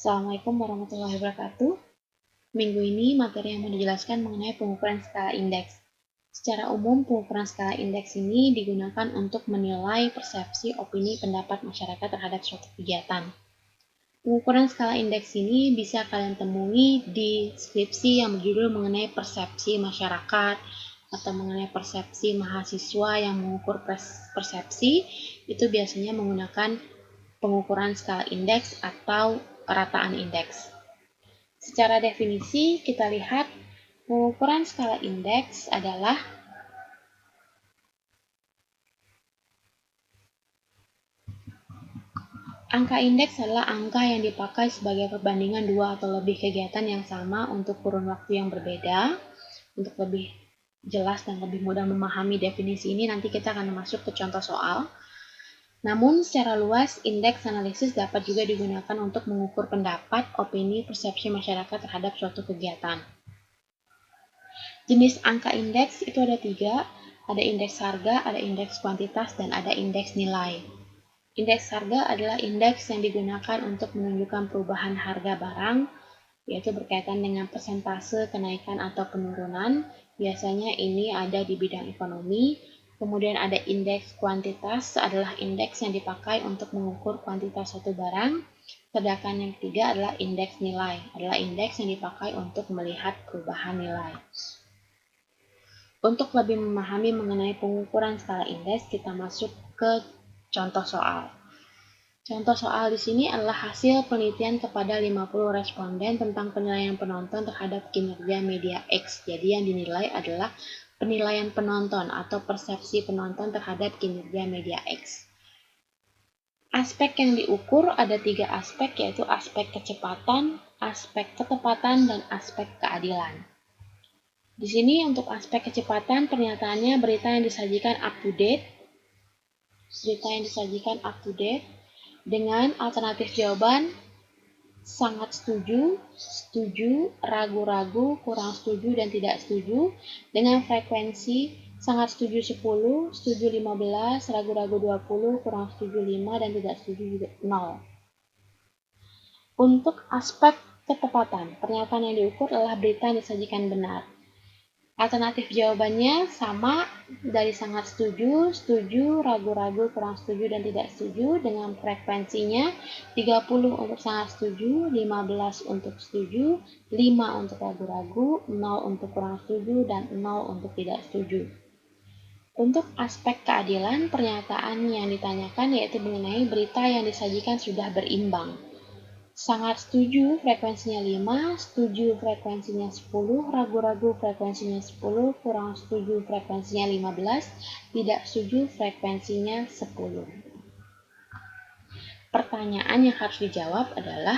Assalamualaikum warahmatullahi wabarakatuh. Minggu ini materi yang mau dijelaskan mengenai pengukuran skala indeks. Secara umum, pengukuran skala indeks ini digunakan untuk menilai persepsi, opini, pendapat masyarakat terhadap suatu kegiatan. Pengukuran skala indeks ini bisa kalian temui di skripsi yang berjudul mengenai persepsi masyarakat atau mengenai persepsi mahasiswa yang mengukur persepsi. Itu biasanya menggunakan pengukuran skala indeks atau rataan indeks. Secara definisi, kita lihat pengukuran skala indeks adalah angka indeks adalah angka yang dipakai sebagai perbandingan dua atau lebih kegiatan yang sama untuk kurun waktu yang berbeda. Untuk lebih jelas dan lebih mudah memahami definisi ini, nanti kita akan masuk ke contoh soal. Namun, secara luas, indeks analisis dapat juga digunakan untuk mengukur pendapat, opini, persepsi masyarakat terhadap suatu kegiatan. Jenis angka indeks itu ada 3, ada indeks harga, ada indeks kuantitas, dan ada indeks nilai. Indeks harga adalah indeks yang digunakan untuk menunjukkan perubahan harga barang, yaitu berkaitan dengan persentase kenaikan atau penurunan. Biasanya ini ada di bidang ekonomi. Kemudian ada indeks kuantitas, adalah indeks yang dipakai untuk mengukur kuantitas suatu barang. Sedangkan yang ketiga adalah indeks nilai, adalah indeks yang dipakai untuk melihat perubahan nilai. Untuk lebih memahami mengenai pengukuran skala indeks, kita masuk ke contoh soal. Contoh soal di sini adalah hasil penelitian kepada 50 responden tentang penilaian penonton terhadap kinerja media X. Jadi yang dinilai adalah penilaian penonton atau persepsi penonton terhadap kinerja media X. Aspek yang diukur ada 3 aspek, yaitu aspek kecepatan, aspek ketepatan, dan aspek keadilan. Di sini untuk aspek kecepatan, pernyataannya berita yang disajikan up to date. Dengan alternatif jawaban sangat setuju, setuju, ragu-ragu, kurang setuju, dan tidak setuju, dengan frekuensi sangat setuju 10, setuju 15, ragu-ragu 20, kurang setuju 5, dan tidak setuju juga 0. Untuk aspek ketepatan, pernyataan yang diukur adalah berita yang disajikan benar. Alternatif jawabannya sama dari sangat setuju, setuju, ragu-ragu, kurang setuju, dan tidak setuju, dengan frekuensinya 30 untuk sangat setuju, 15 untuk setuju, 5 untuk ragu-ragu, 0 untuk kurang setuju, dan 0 untuk tidak setuju. Untuk aspek keadilan, pernyataan yang ditanyakan yaitu mengenai berita yang disajikan sudah berimbang. Sangat setuju frekuensinya 5, setuju frekuensinya 10, ragu-ragu frekuensinya 10, kurang setuju frekuensinya 15, tidak setuju frekuensinya 10. Pertanyaan yang harus dijawab adalah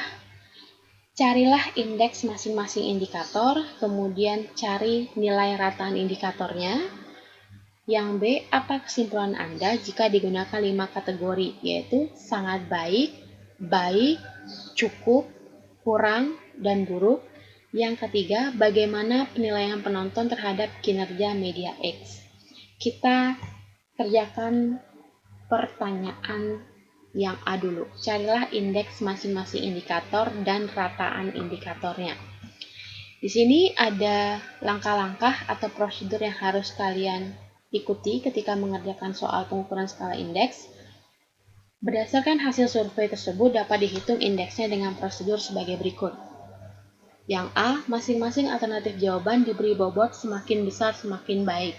carilah indeks masing-masing indikator, kemudian cari nilai rataan indikatornya. Yang B, apa kesimpulan Anda jika digunakan 5 kategori, yaitu sangat baik, baik, cukup, kurang, dan buruk. Yang ketiga, bagaimana penilaian penonton terhadap kinerja media X. Kita kerjakan pertanyaan yang A dulu. Carilah indeks masing-masing indikator dan rataan indikatornya. Di sini ada langkah-langkah atau prosedur yang harus kalian ikuti ketika mengerjakan soal pengukuran skala indeks. Berdasarkan hasil survei tersebut dapat dihitung indeksnya dengan prosedur sebagai berikut. Yang A, masing-masing alternatif jawaban diberi bobot semakin besar semakin baik.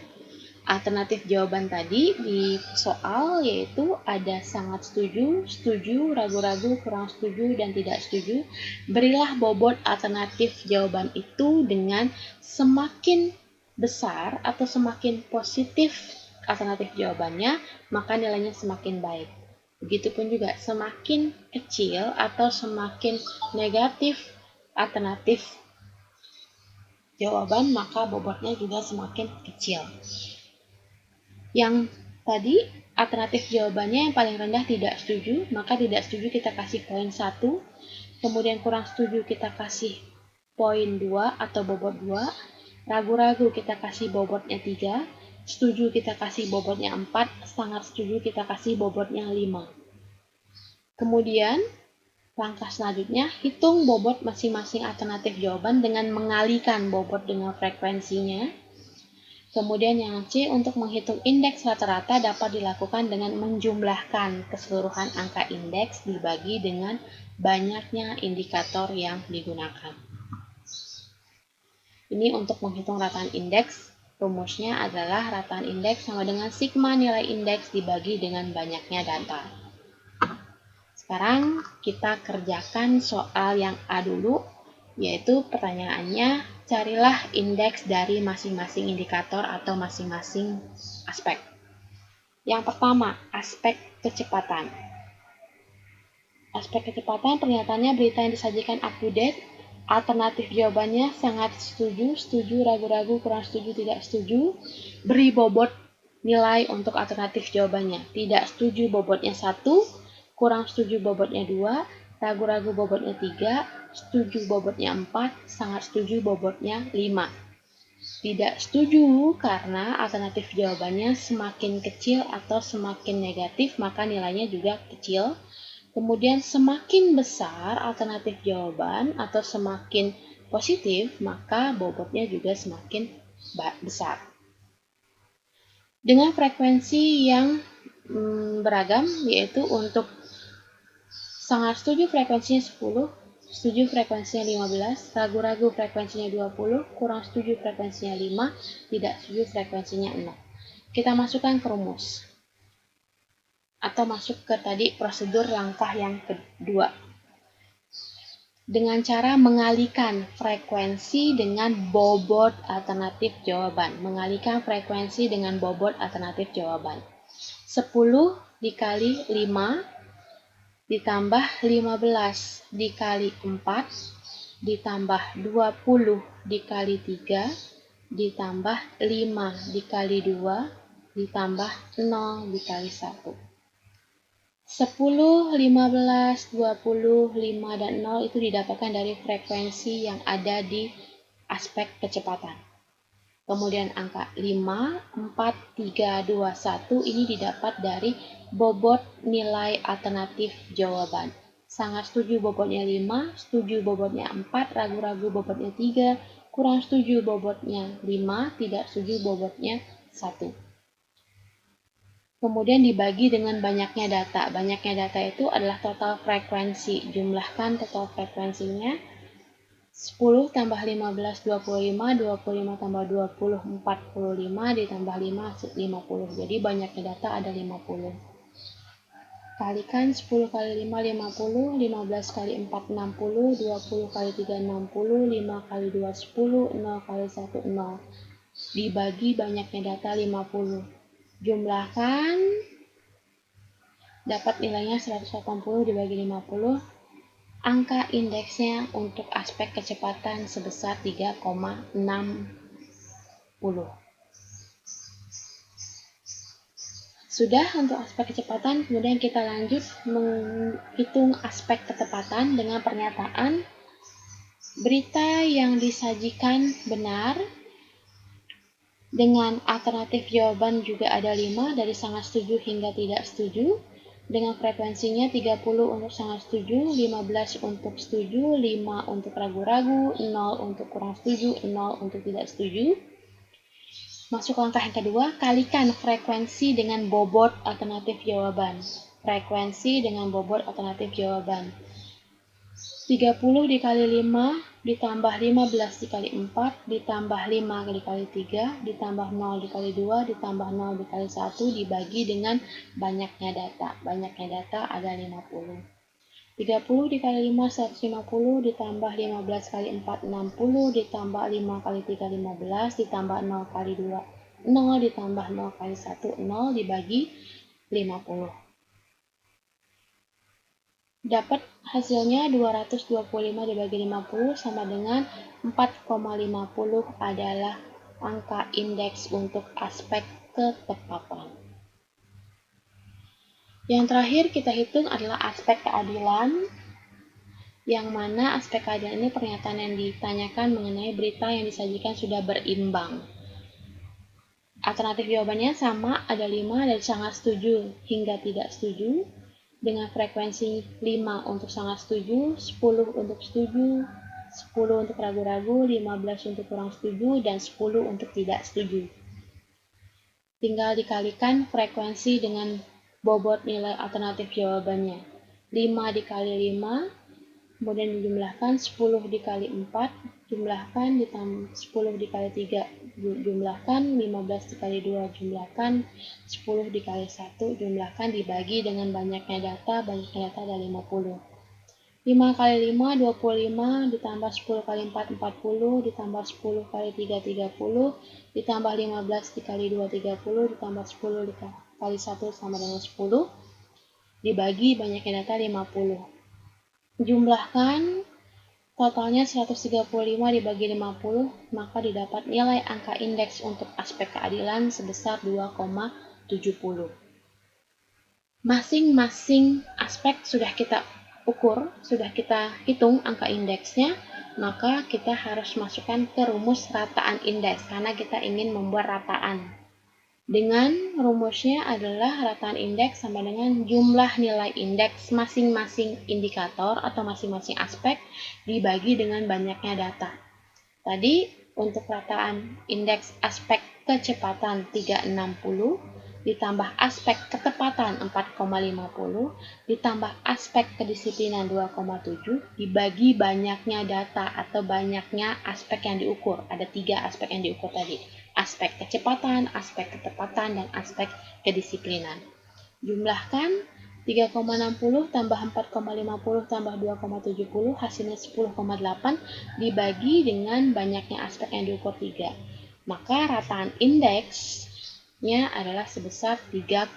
Alternatif jawaban tadi di soal yaitu ada sangat setuju, setuju, ragu-ragu, kurang setuju, dan tidak setuju. Berilah bobot alternatif jawaban itu dengan semakin besar atau semakin positif alternatif jawabannya, maka nilainya semakin baik. Begitupun juga semakin kecil atau semakin negatif alternatif jawaban, maka bobotnya juga semakin kecil. Yang tadi alternatif jawabannya yang paling rendah tidak setuju, maka tidak setuju kita kasih poin 1. Kemudian kurang setuju kita kasih poin 2 atau bobot 2. Ragu-ragu kita kasih bobotnya 3. Setuju kita kasih bobotnya 4. Sangat setuju kita kasih bobotnya 5. Kemudian Langkah selanjutnya, hitung bobot masing-masing alternatif jawaban dengan mengalikan bobot dengan frekuensinya. Kemudian yang C, untuk menghitung indeks rata-rata dapat dilakukan dengan menjumlahkan keseluruhan angka indeks dibagi dengan banyaknya indikator yang digunakan. Ini untuk menghitung rataan indeks, rumusnya adalah rataan indeks sama dengan sigma nilai indeks dibagi dengan banyaknya data. Sekarang kita kerjakan soal yang A dulu, yaitu pertanyaannya, carilah indeks dari masing-masing indikator atau masing-masing aspek. Yang pertama, aspek kecepatan. Aspek kecepatan pernyataannya berita yang disajikan up to date, alternatif jawabannya sangat setuju, setuju, ragu-ragu, kurang setuju, tidak setuju. Beri bobot nilai untuk alternatif jawabannya. Tidak setuju bobotnya 1, kurang setuju bobotnya 2, ragu-ragu bobotnya 3, setuju bobotnya 4, sangat setuju bobotnya 5. Tidak setuju karena alternatif jawabannya semakin kecil atau semakin negatif maka nilainya juga kecil. Kemudian semakin besar alternatif jawaban atau semakin positif maka bobotnya juga semakin besar. Dengan frekuensi yang beragam, yaitu untuk sangat setuju frekuensinya 10, setuju frekuensinya 15, ragu-ragu frekuensinya 20, kurang setuju frekuensinya 5, tidak setuju frekuensinya 6. Kita masukkan ke rumus. Atau masuk ke tadi prosedur langkah yang kedua. Dengan cara mengalihkan frekuensi dengan bobot alternatif jawaban. Mengalihkan frekuensi dengan bobot alternatif jawaban. 10 dikali 5 ditambah 15 dikali 4 ditambah 20 dikali 3 ditambah 5 dikali 2 ditambah 0 dikali 1. 10, 15, 20, 5, dan 0 itu didapatkan dari frekuensi yang ada di aspek kecepatan. Kemudian angka 5, 4, 3, 2, 1 ini didapat dari bobot nilai alternatif jawaban. Sangat setuju bobotnya 5, setuju bobotnya 4, ragu-ragu bobotnya 3, kurang setuju bobotnya 5, tidak setuju bobotnya 1. Kemudian dibagi dengan banyaknya data. Banyaknya data itu adalah total frekuensi. Jumlahkan total frekuensinya. 10 tambah 15, 25, 25 tambah 20, 45, ditambah 5, 50. Jadi banyaknya data ada 50. Kalikan 10 kali 5, 50, 15 kali 4, 60, 20 kali 3, 60, 5 kali 2, 10, 0 kali 1, 0. Dibagi banyaknya data 50. Jumlahkan, dapat nilainya 180 dibagi 50. Angka indeksnya untuk aspek kecepatan sebesar 3,60. Sudah untuk aspek kecepatan, kemudian kita lanjut menghitung aspek ketepatan dengan pernyataan berita yang disajikan benar. Dengan alternatif jawaban juga ada 5 dari sangat setuju hingga tidak setuju. Dengan frekuensinya 30 untuk sangat setuju, 15 untuk setuju, 5 untuk ragu-ragu, 0 untuk kurang setuju, 0 untuk tidak setuju. Masuk langkah yang kedua, kalikan frekuensi dengan bobot alternatif jawaban. Frekuensi dengan bobot alternatif jawaban. 30 dikali 5 ditambah 15 dikali 4 ditambah 5 dikali 3 ditambah 0 dikali 2 ditambah 0 dikali 1 dibagi dengan banyaknya data. Banyaknya data ada 50. 30 dikali 5 150 ditambah 15 kali 4 60 ditambah 5 kali 3 15 ditambah 0 kali 2 0 ditambah 0 kali 1 0 dibagi 50. Dapat hasilnya 225 dibagi 50 sama dengan 4,50 adalah angka indeks untuk aspek ketepatan. Yang terakhir kita hitung adalah aspek keadilan, yang mana aspek keadilan ini pernyataan yang ditanyakan mengenai berita yang disajikan sudah berimbang. Alternatif jawabannya sama, ada 5 dari sangat setuju hingga tidak setuju. dengan frekuensi 5 untuk sangat setuju, 10 untuk setuju, 10 untuk ragu-ragu, 15 untuk kurang setuju, dan 10 untuk tidak setuju. Tinggal dikalikan frekuensi dengan bobot nilai alternatif jawabannya. 5 dikali 5, kemudian dijumlahkan 10 dikali 4, jumlahkan ditambah 10 dikali 3, jumlahkan 15 dikali 2, jumlahkan 10 dikali 1, jumlahkan dibagi dengan banyaknya data ada 50. 5 kali 5, 25, ditambah 10 kali 4, 40, ditambah 10 kali 3, 30, ditambah 15 dikali 2, 30, ditambah 10 kali 1 sama dengan 10, dibagi banyaknya data 50. Jumlahkan totalnya 135 dibagi 50, maka didapat nilai angka indeks untuk aspek keadilan sebesar 2,70. Masing-masing aspek sudah kita ukur, sudah kita hitung angka indeksnya, maka kita harus masukkan ke rumus rataan indeks karena kita ingin membuat rataan. Dengan rumusnya adalah rataan indeks sama dengan jumlah nilai indeks masing-masing indikator atau masing-masing aspek dibagi dengan banyaknya data. Tadi untuk rataan indeks aspek kecepatan 360 ditambah aspek ketepatan 4,50 ditambah aspek kedisiplinan 2,7 dibagi banyaknya data atau banyaknya aspek yang diukur. Ada 3 aspek yang diukur tadi. Aspek kecepatan, aspek ketepatan, dan aspek kedisiplinan. Jumlahkan 3,60 tambah 4,50 tambah 2,70 hasilnya 10,8 dibagi dengan banyaknya aspek yang diukur 3. Maka rataan indeksnya adalah sebesar 3,6.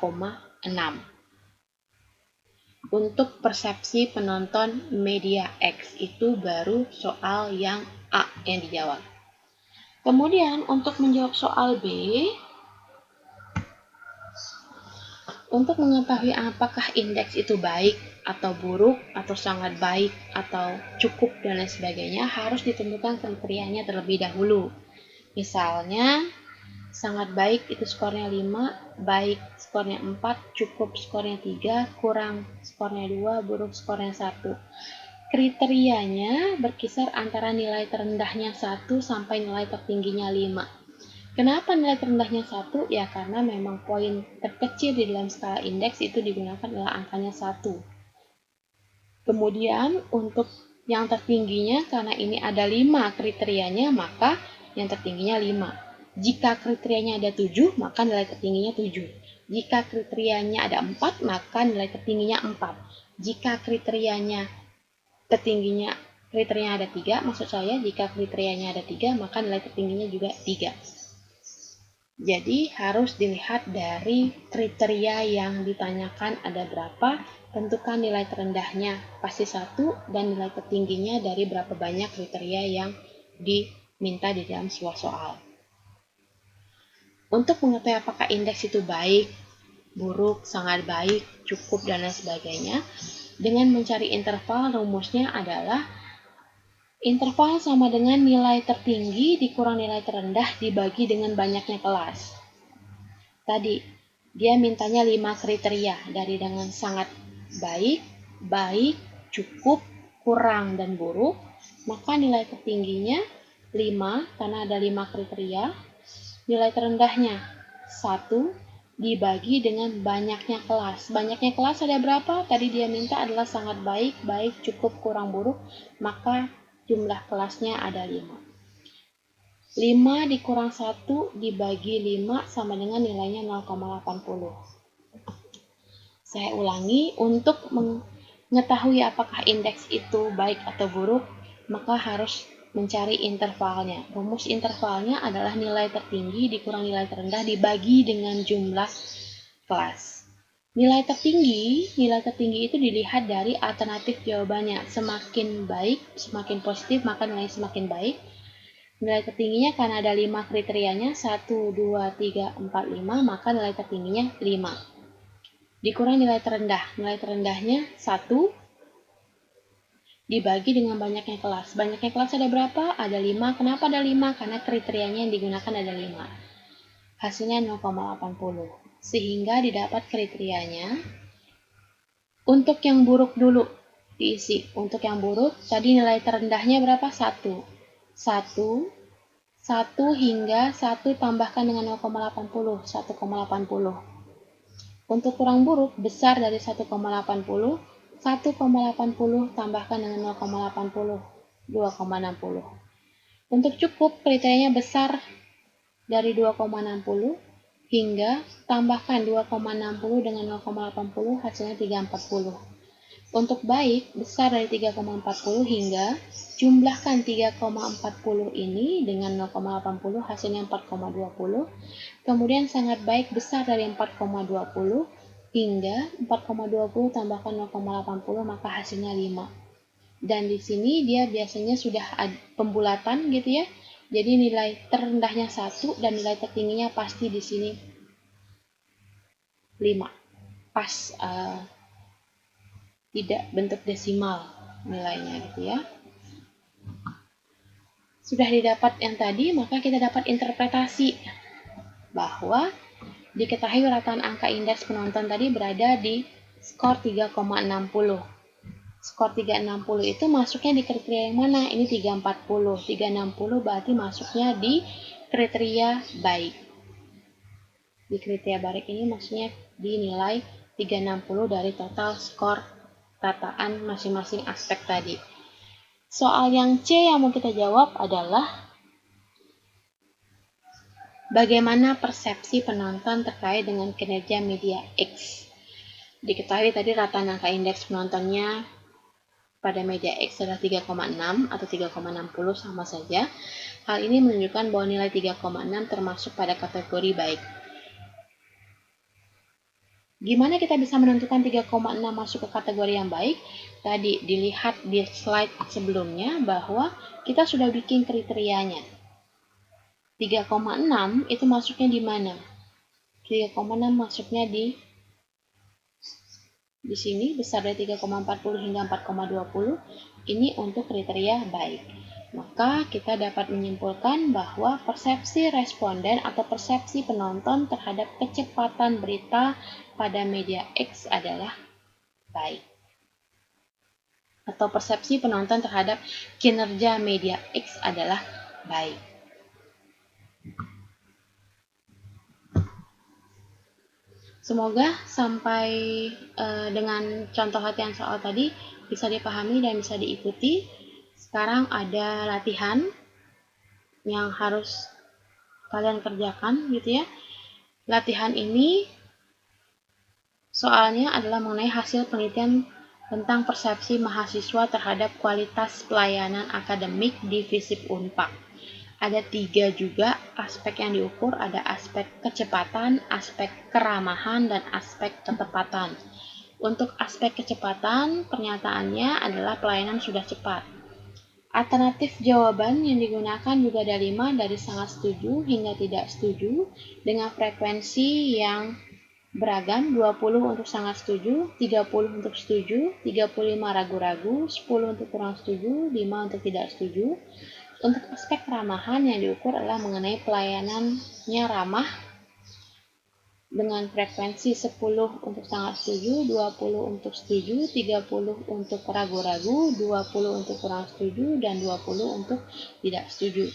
Untuk persepsi penonton media X itu baru soal yang A yang dijawab. Kemudian untuk menjawab soal B, untuk mengetahui apakah indeks itu baik atau buruk atau sangat baik atau cukup dan lain sebagainya harus ditentukan kriterianya terlebih dahulu. Misalnya sangat baik itu skornya 5, baik skornya 4, cukup skornya 3, kurang skornya 2, buruk skornya 1. Kriterianya berkisar antara nilai terendahnya 1 sampai nilai tertingginya 5. Kenapa nilai terendahnya 1? Ya karena memang poin terkecil di dalam skala indeks itu digunakan adalah angkanya 1. Kemudian untuk yang tertingginya karena ini ada 5 kriterianya, maka yang tertingginya 5. Jika kriterianya ada 7, maka nilai tertingginya 7. Jika kriterianya ada 4, maka nilai tertingginya 4. Jika kriterianya ada 3, maksud saya jika kriterianya ada 3, maka nilai tertingginya juga 3. Jadi harus dilihat dari kriteria yang ditanyakan ada berapa, tentukan nilai terendahnya pasti 1 dan nilai tertingginya dari berapa banyak kriteria yang diminta di dalam sebuah soal. Untuk mengetahui apakah indeks itu baik, buruk, sangat baik, cukup, dan lain sebagainya, dengan mencari interval rumusnya adalah interval sama dengan nilai tertinggi dikurang nilai terendah dibagi dengan banyaknya kelas. Tadi, dia mintanya 5 kriteria dari dengan sangat baik, baik, cukup, kurang, dan buruk. Maka nilai tertingginya 5 karena ada 5 kriteria. Nilai terendahnya 1 dibagi dengan banyaknya kelas. Banyaknya kelas ada berapa? Tadi dia minta adalah sangat baik, baik, cukup, kurang, buruk. Maka jumlah kelasnya ada 5. 5 dikurang 1 dibagi 5 sama dengan nilainya 0,80. Saya ulangi, untuk mengetahui apakah indeks itu baik atau buruk, maka harus mencari intervalnya. Rumus intervalnya adalah nilai tertinggi dikurang nilai terendah dibagi dengan jumlah kelas. Nilai tertinggi itu dilihat dari alternatif jawabannya. Semakin baik, semakin positif, maka nilainya semakin baik. Nilai tertingginya karena ada 5 kriterianya, 1, 2, 3, 4, 5, maka nilai tertingginya 5. Dikurang nilai terendah. Nilai terendahnya 1 dibagi dengan banyaknya kelas. Banyaknya kelas ada berapa? Ada 5. Kenapa ada 5? Karena kriterianya yang digunakan ada 5. Hasilnya 0,80. Sehingga didapat kriterianya Untuk yang buruk dulu diisi. Untuk yang buruk, tadi nilai terendahnya berapa? 1. 1 hingga 1 tambahkan dengan 0,80, 1,80. Untuk kurang buruk, besar dari 1,80, 1,80 tambahkan dengan 0,80, 2,60. Untuk cukup, kriterianya besar dari 2,60 hingga tambahkan 2,60 dengan 0,80, hasilnya 3,40. Untuk baik, besar dari 3,40 hingga jumlahkan 3,40 ini dengan 0,80, hasilnya 4,20. Kemudian sangat baik besar dari 4,20 hingga 4,20 tambahkan 0,80, maka hasilnya 5. Dan di sini dia biasanya sudah ada pembulatan gitu ya. Jadi nilai terendahnya 1 dan nilai tertingginya pasti di sini 5. Pas tidak bentuk desimal nilainya gitu ya. Sudah didapat yang tadi, maka kita dapat interpretasi bahwa diketahui rataan angka indeks penonton tadi berada di skor 3,60. Skor 360 itu masuknya di kriteria yang mana? Ini 340. 360 berarti masuknya di kriteria baik. Di kriteria baik ini maksudnya dinilai 360 dari total skor rataan masing-masing aspek tadi. Soal yang C yang mau kita jawab adalah bagaimana persepsi penonton terkait dengan kinerja media X. Diketahui tadi rataan angka indeks penontonnya pada media X adalah 3,6 atau 3,60 sama saja. Hal ini menunjukkan bahwa nilai 3,6 termasuk pada kategori baik. Gimana kita bisa menentukan 3,6 masuk ke kategori yang baik? Tadi dilihat di slide sebelumnya bahwa kita sudah bikin kriterianya. 3,6 itu masuknya di mana? 3,6 masuknya di sini besar dari 3,40 hingga 4,20. Ini untuk kriteria baik. Maka kita dapat menyimpulkan bahwa persepsi responden atau persepsi penonton terhadap kecepatan berita pada media X adalah baik. Atau persepsi penonton terhadap kinerja media X adalah baik. Semoga sampai dengan contoh latihan soal tadi bisa dipahami dan bisa diikuti. Sekarang ada latihan yang harus kalian kerjakan gitu ya. Latihan ini soalnya adalah mengenai hasil penelitian tentang persepsi mahasiswa terhadap kualitas pelayanan akademik di FISIP Unpad. Ada 3 juga aspek yang diukur, ada aspek kecepatan, aspek keramahan, dan aspek ketepatan. Untuk aspek kecepatan, pernyataannya adalah pelayanan sudah cepat. Alternatif jawaban yang digunakan juga ada 5, dari sangat setuju hingga tidak setuju, dengan frekuensi yang beragam, 20 untuk sangat setuju, 30 untuk setuju, 35 ragu-ragu, 10 untuk kurang setuju, 5 untuk tidak setuju. Untuk aspek keramahan yang diukur adalah mengenai pelayanannya ramah dengan frekuensi 10 untuk sangat setuju, 20 untuk setuju, 30 untuk ragu-ragu, 20 untuk kurang setuju, dan 20 untuk tidak setuju.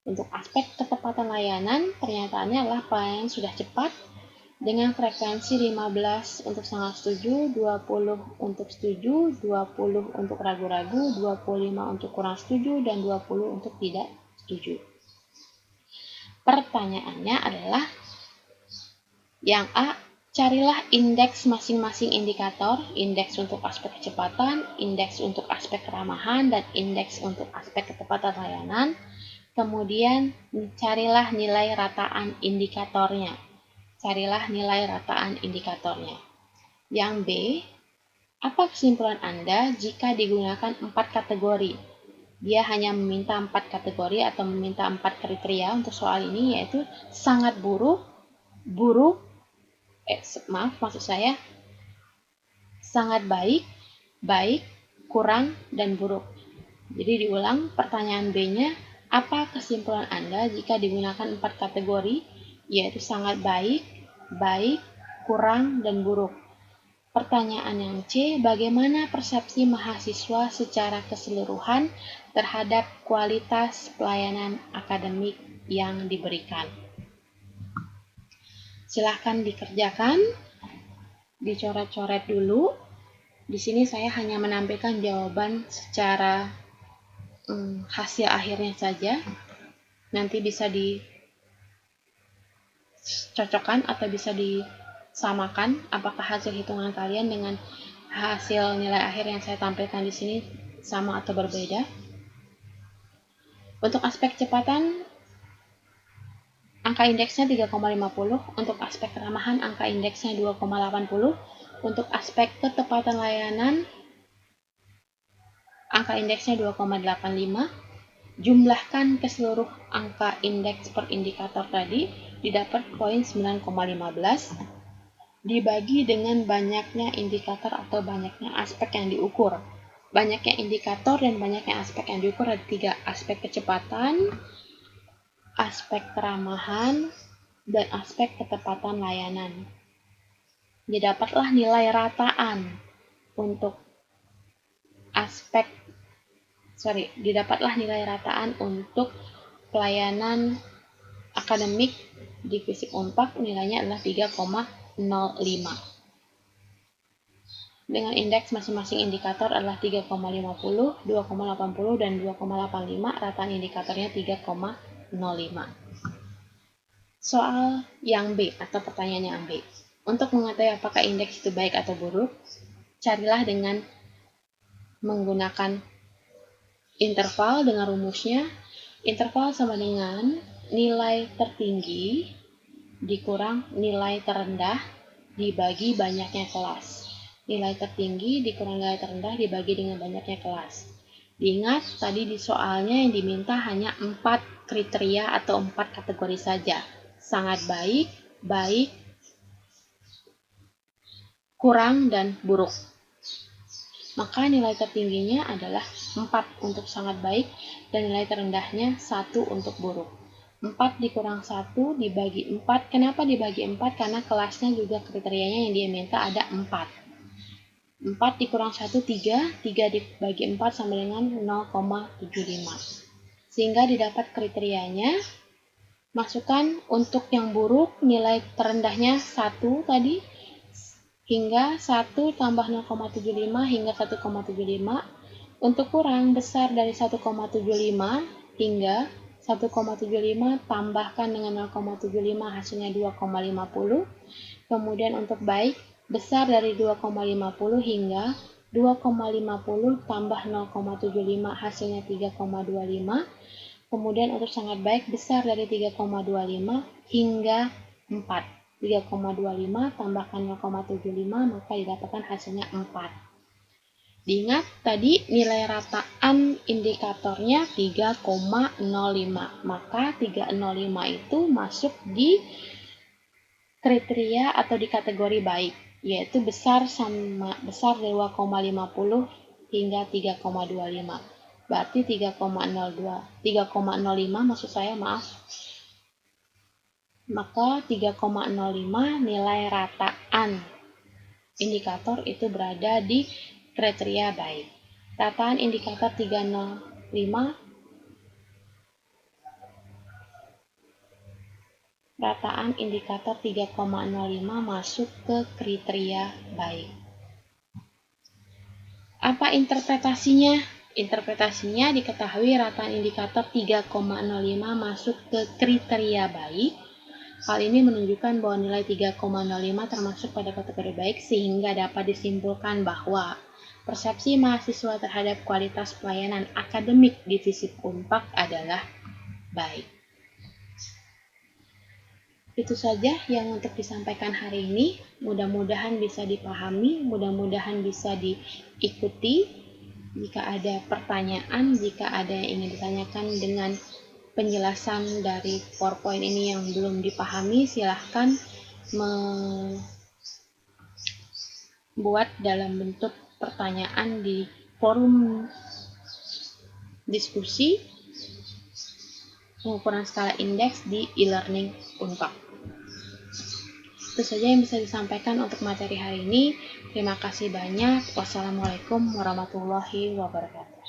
Untuk aspek ketepatan layanan, pernyataannya adalah pelayanan sudah cepat dengan frekuensi 15 untuk sangat setuju, 20 untuk setuju, 20 untuk ragu-ragu, 25 untuk kurang setuju, dan 20 untuk tidak setuju. Pertanyaannya adalah yang A, carilah indeks masing-masing indikator, indeks untuk aspek kecepatan, indeks untuk aspek keramahan, dan indeks untuk aspek ketepatan layanan. Kemudian carilah nilai rataan indikatornya. Carilah nilai rataan indikatornya. Yang B, apa kesimpulan Anda jika digunakan 4 kategori? Dia hanya meminta 4 kategori atau meminta 4 kriteria untuk soal ini, yaitu sangat buruk, maksud saya sangat baik, baik, kurang, dan buruk. Jadi diulang pertanyaan B-nya, apa kesimpulan Anda jika digunakan 4 kategori, yaitu sangat baik, baik, kurang, dan buruk. Pertanyaan yang C, bagaimana persepsi mahasiswa secara keseluruhan terhadap kualitas pelayanan akademik yang diberikan? Silahkan dikerjakan, dicoret-coret dulu. Di sini saya hanya menampilkan jawaban secara hasil akhirnya saja. Nanti bisa dicocokkan atau bisa disamakan apakah hasil hitungan kalian dengan hasil nilai akhir yang saya tampilkan di sini sama atau berbeda. Untuk aspek kecepatan, angka indeksnya 3,50. Untuk aspek keramahan, angka indeksnya 2,80. Untuk aspek ketepatan layanan, angka indeksnya 2,85. Jumlahkan ke seluruh angka indeks per indikator tadi, didapat poin 9,15. Dibagi dengan banyaknya indikator atau banyaknya aspek yang diukur. Banyaknya indikator dan banyaknya aspek yang diukur ada 3, aspek kecepatan, aspek keramahan, dan aspek ketepatan layanan. Didapatlah nilai rataan untuk pelayanan akademik di FISIP Unpad nilainya adalah 3,05. Dengan indeks masing-masing indikator adalah 3,50, 2,80, dan 2,85, rataan indikatornya 3,05. Soal yang B atau pertanyaan yang B. Untuk mengetahui apakah indeks itu baik atau buruk, carilah dengan menggunakan interval dengan rumusnya. Interval sama dengan nilai tertinggi dikurang nilai terendah dibagi banyaknya kelas. Nilai tertinggi dikurang nilai terendah dibagi dengan banyaknya kelas. Diingat, tadi di soalnya yang diminta hanya 4 kriteria atau 4 kategori saja. Sangat baik, baik, kurang, dan buruk. Maka nilai tertingginya adalah 4 untuk sangat baik dan nilai terendahnya 1 untuk buruk. 4 dikurang 1 dibagi 4. Kenapa dibagi 4? Karena kelasnya juga kriterianya yang dia minta ada 4. 4 dikurang 1, 3. 3 dibagi 4 sama dengan 0,75. Sehingga didapat kriterianya. Masukkan untuk yang buruk nilai terendahnya 1 tadi. Hingga 1 tambah 0,75 hingga 1,75. Untuk kurang besar dari 1,75 hingga 1,75 tambahkan dengan 0,75 hasilnya 2,50. Kemudian untuk baik besar dari 2,50 hingga 2,50 tambah 0,75 hasilnya 3,25. Kemudian untuk sangat baik besar dari 3,25 hingga 4. 3,25 tambahkan 0,75 maka didapatkan hasilnya 4. Diingat tadi nilai rataan indikatornya 3,05. Maka 3,05 itu masuk di kriteria atau di kategori baik, yaitu besar dari 2,50 hingga 3,25. Berarti 3,05 maksud saya, maaf. Maka 3,05 nilai rataan indikator itu berada di kriteria baik. Rataan indikator 3,05 rataan indikator 3,05 masuk ke kriteria baik. Apa interpretasinya? Interpretasinya diketahui rataan indikator 3,05 masuk ke kriteria baik. Hal ini menunjukkan bahwa nilai 3,05 termasuk pada kategori baik sehingga dapat disimpulkan bahwa persepsi mahasiswa terhadap kualitas pelayanan akademik di FISIP Unpad adalah baik. Itu saja yang untuk disampaikan hari ini. Mudah-mudahan bisa dipahami, mudah-mudahan bisa diikuti. Jika ada pertanyaan, jika ada yang ingin ditanyakan dengan penjelasan dari PowerPoint ini yang belum dipahami, silahkan membuat dalam bentuk pertanyaan di forum diskusi pengukuran skala indeks di e-learning Unpad. Itu saja yang bisa disampaikan untuk materi hari ini. Terima kasih banyak. Wassalamualaikum warahmatullahi wabarakatuh.